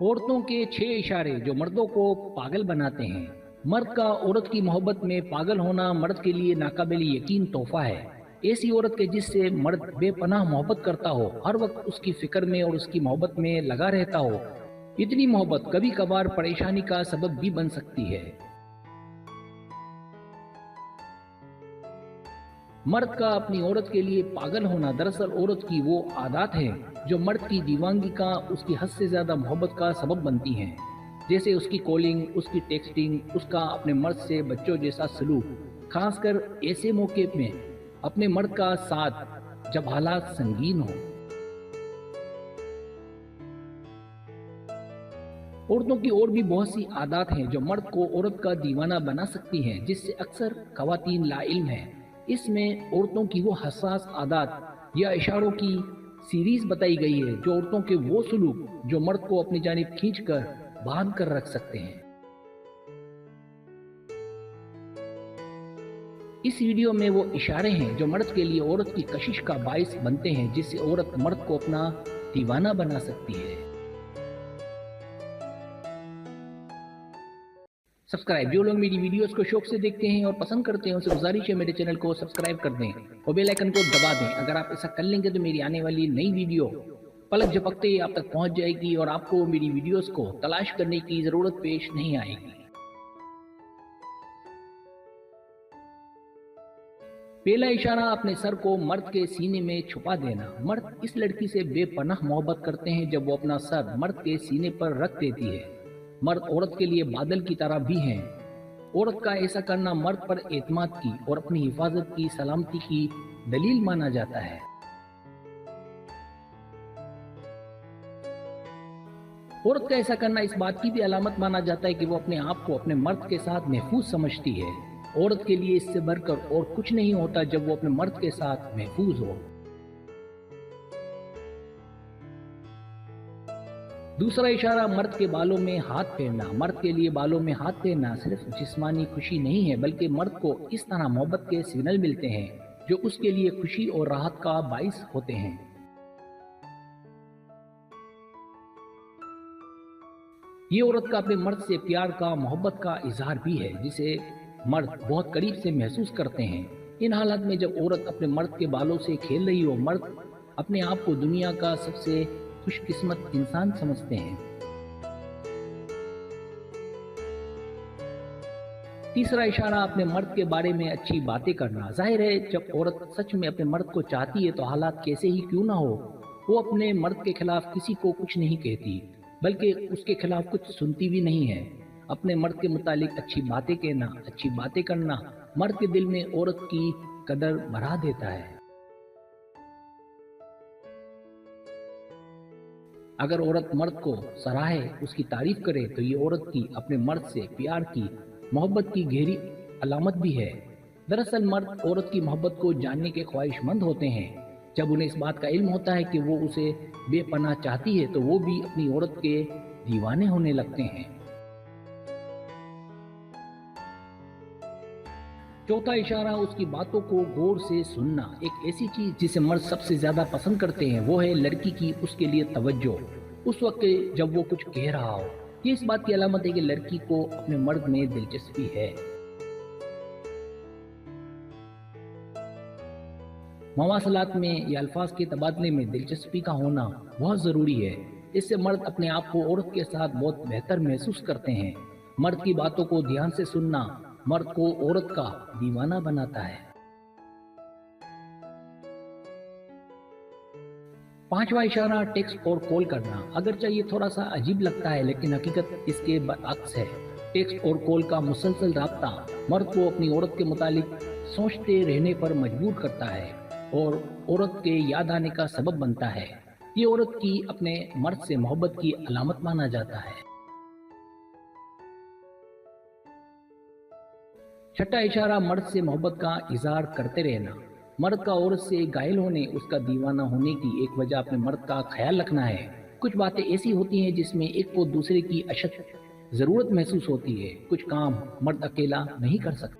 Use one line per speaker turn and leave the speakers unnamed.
عورتوں کے 6 اشارے جو مردوں کو پاگل بناتے ہیں۔ مرد کا عورت کی محبت میں پاگل ہونا مرد کے لیے ناقابل یقین تحفہ ہے۔ ایسی عورت کے جس سے مرد بے پناہ محبت کرتا ہو، ہر وقت اس کی فکر میں اور اس کی محبت میں لگا رہتا ہو۔ اتنی محبت کبھی کبھار پریشانی کا سبب بھی بن سکتی ہے۔ مرد کا اپنی عورت کے لیے پاگل ہونا دراصل عورت کی وہ عادات ہیں جو مرد کی دیوانگی کا، اس کی حد سے زیادہ محبت کا سبب بنتی ہیں، جیسے اس کی کالنگ، اس کی ٹیکسٹنگ، اس کا اپنے مرد سے بچوں جیسا سلوک، خاص کر ایسے موقع میں اپنے مرد کا ساتھ جب حالات سنگین ہوں۔ عورتوں کی اور بھی بہت سی عادات ہیں جو مرد کو عورت کا دیوانہ بنا سکتی ہیں، جس سے اکثر خواتین لا علم ہیں۔ اس میں عورتوں کی وہ حساس عادات یا اشاروں کی سیریز بتائی گئی ہے جو عورتوں کے وہ سلوک جو مرد کو اپنی جانب کھینچ کر باندھ کر رکھ سکتے ہیں۔ اس ویڈیو میں وہ اشارے ہیں جو مرد کے لیے عورت کی کشش کا باعث بنتے ہیں، جس سے عورت مرد کو اپنا دیوانہ بنا سکتی ہے۔ سبسکرائب، جو لوگ میری ویڈیوز کو شوق سے دیکھتے ہیں اور پسند کرتے ہیں، ان سے گزارش ہے میرے چینل کو سبسکرائب کر دیں اور بیل آئیکن کو دبا دیں۔ اگر آپ ایسا کر لیں گے تو میری آنے والی نئی ویڈیو پلک جھپکتے ہی آپ تک پہنچ جائے گی اور آپ کو میری ویڈیوز کو تلاش کرنے کی ضرورت پیش نہیں آئے گی۔ پہلا اشارہ، اپنے سر کو مرد کے سینے میں چھپا دینا۔ مرد اس لڑکی سے بے پناہ محبت کرتے ہیں جب وہ اپنا سر مرد کے سینے پر رکھ دیتی ہے۔ مرد عورت کے لیے بادل کی طرح بھی ہیں۔ عورت کا ایسا کرنا مرد پر اعتماد کی اور اپنی حفاظت کی، سلامتی کی دلیل مانا جاتا ہے۔ عورت کا ایسا کرنا اس بات کی بھی علامت مانا جاتا ہے کہ وہ اپنے آپ کو اپنے مرد کے ساتھ محفوظ سمجھتی ہے۔ عورت کے لیے اس سے بڑھ کر اور کچھ نہیں ہوتا جب وہ اپنے مرد کے ساتھ محفوظ ہو۔ دوسرا اشارہ، مرد کے بالوں میں ہاتھ پھیرنا۔ مرد کے لیے بالوں میں ہاتھ پھیرنا صرف جسمانی خوشی نہیں ہے، بلکہ مرد کو اس طرح محبت کے سگنل ملتے ہیں جو اس کے لیے خوشی اور راحت کا باعث ہوتے ہیں۔ یہ عورت کا اپنے مرد سے پیار کا، محبت کا اظہار بھی ہے، جسے مرد بہت قریب سے محسوس کرتے ہیں۔ ان حالات میں جب عورت اپنے مرد کے بالوں سے کھیل رہی ہو، مرد اپنے آپ کو دنیا کا سب سے خوش قسمت انسان سمجھتے ہیں۔ تیسرا اشارہ، اپنے مرد کے بارے میں اچھی باتیں کرنا۔ ظاہر ہے جب عورت سچ میں اپنے مرد کو چاہتی ہے تو حالات کیسے ہی کیوں نہ ہو، وہ اپنے مرد کے خلاف کسی کو کچھ نہیں کہتی، بلکہ اس کے خلاف کچھ سنتی بھی نہیں ہے۔ اپنے مرد کے متعلق اچھی باتیں کہنا، اچھی باتیں کرنا مرد کے دل میں عورت کی قدر بڑھا دیتا ہے۔ اگر عورت مرد کو سراہے، اس کی تعریف کرے تو یہ عورت کی اپنے مرد سے پیار کی، محبت کی گہری علامت بھی ہے۔ دراصل مرد عورت کی محبت کو جاننے کے خواہش مند ہوتے ہیں۔ جب انہیں اس بات کا علم ہوتا ہے کہ وہ اسے بے پناہ چاہتی ہے تو وہ بھی اپنی عورت کے دیوانے ہونے لگتے ہیں۔ چوتھا اشارہ، اس کی باتوں کو غور سے سننا۔ ایک ایسی چیز جسے مرد سب سے زیادہ پسند کرتے ہیں وہ ہے لڑکی کی اس کے لیے توجہ، اس وقت جب وہ کچھ کہہ رہا ہو۔ یہ اس بات کی علامت ہے کہ لڑکی کو اپنے مرد میں دلچسپی ہے۔ مواصلات میں یا الفاظ کے تبادلے میں دلچسپی کا ہونا بہت ضروری ہے۔ اس سے مرد اپنے آپ کو عورت کے ساتھ بہت بہتر محسوس کرتے ہیں۔ مرد کی باتوں کو دھیان سے سننا مرد کو عورت کا دیوانہ بناتا ہے۔ پانچواں اشارہ، ٹیکسٹ اور کال کرنا۔ اگرچہ یہ تھوڑا سا عجیب لگتا ہے لیکن حقیقت اس کے برعکس ہے۔ ٹیکسٹ اور کال کا مسلسل رابطہ مرد کو اپنی عورت کے متعلق سوچتے رہنے پر مجبور کرتا ہے اور عورت کے یاد آنے کا سبب بنتا ہے۔ یہ عورت کی اپنے مرد سے محبت کی علامت مانا جاتا ہے۔ چھٹا اشارہ، مرد سے محبت کا اظہار کرتے رہنا۔ مرد کا عورت سے گائل ہونے، اس کا دیوانہ ہونے کی ایک وجہ اپنے مرد کا خیال رکھنا ہے۔ کچھ باتیں ایسی ہوتی ہیں جس میں ایک کو دوسرے کی اشد ضرورت محسوس ہوتی ہے۔ کچھ کام مرد اکیلا نہیں کر سکتا۔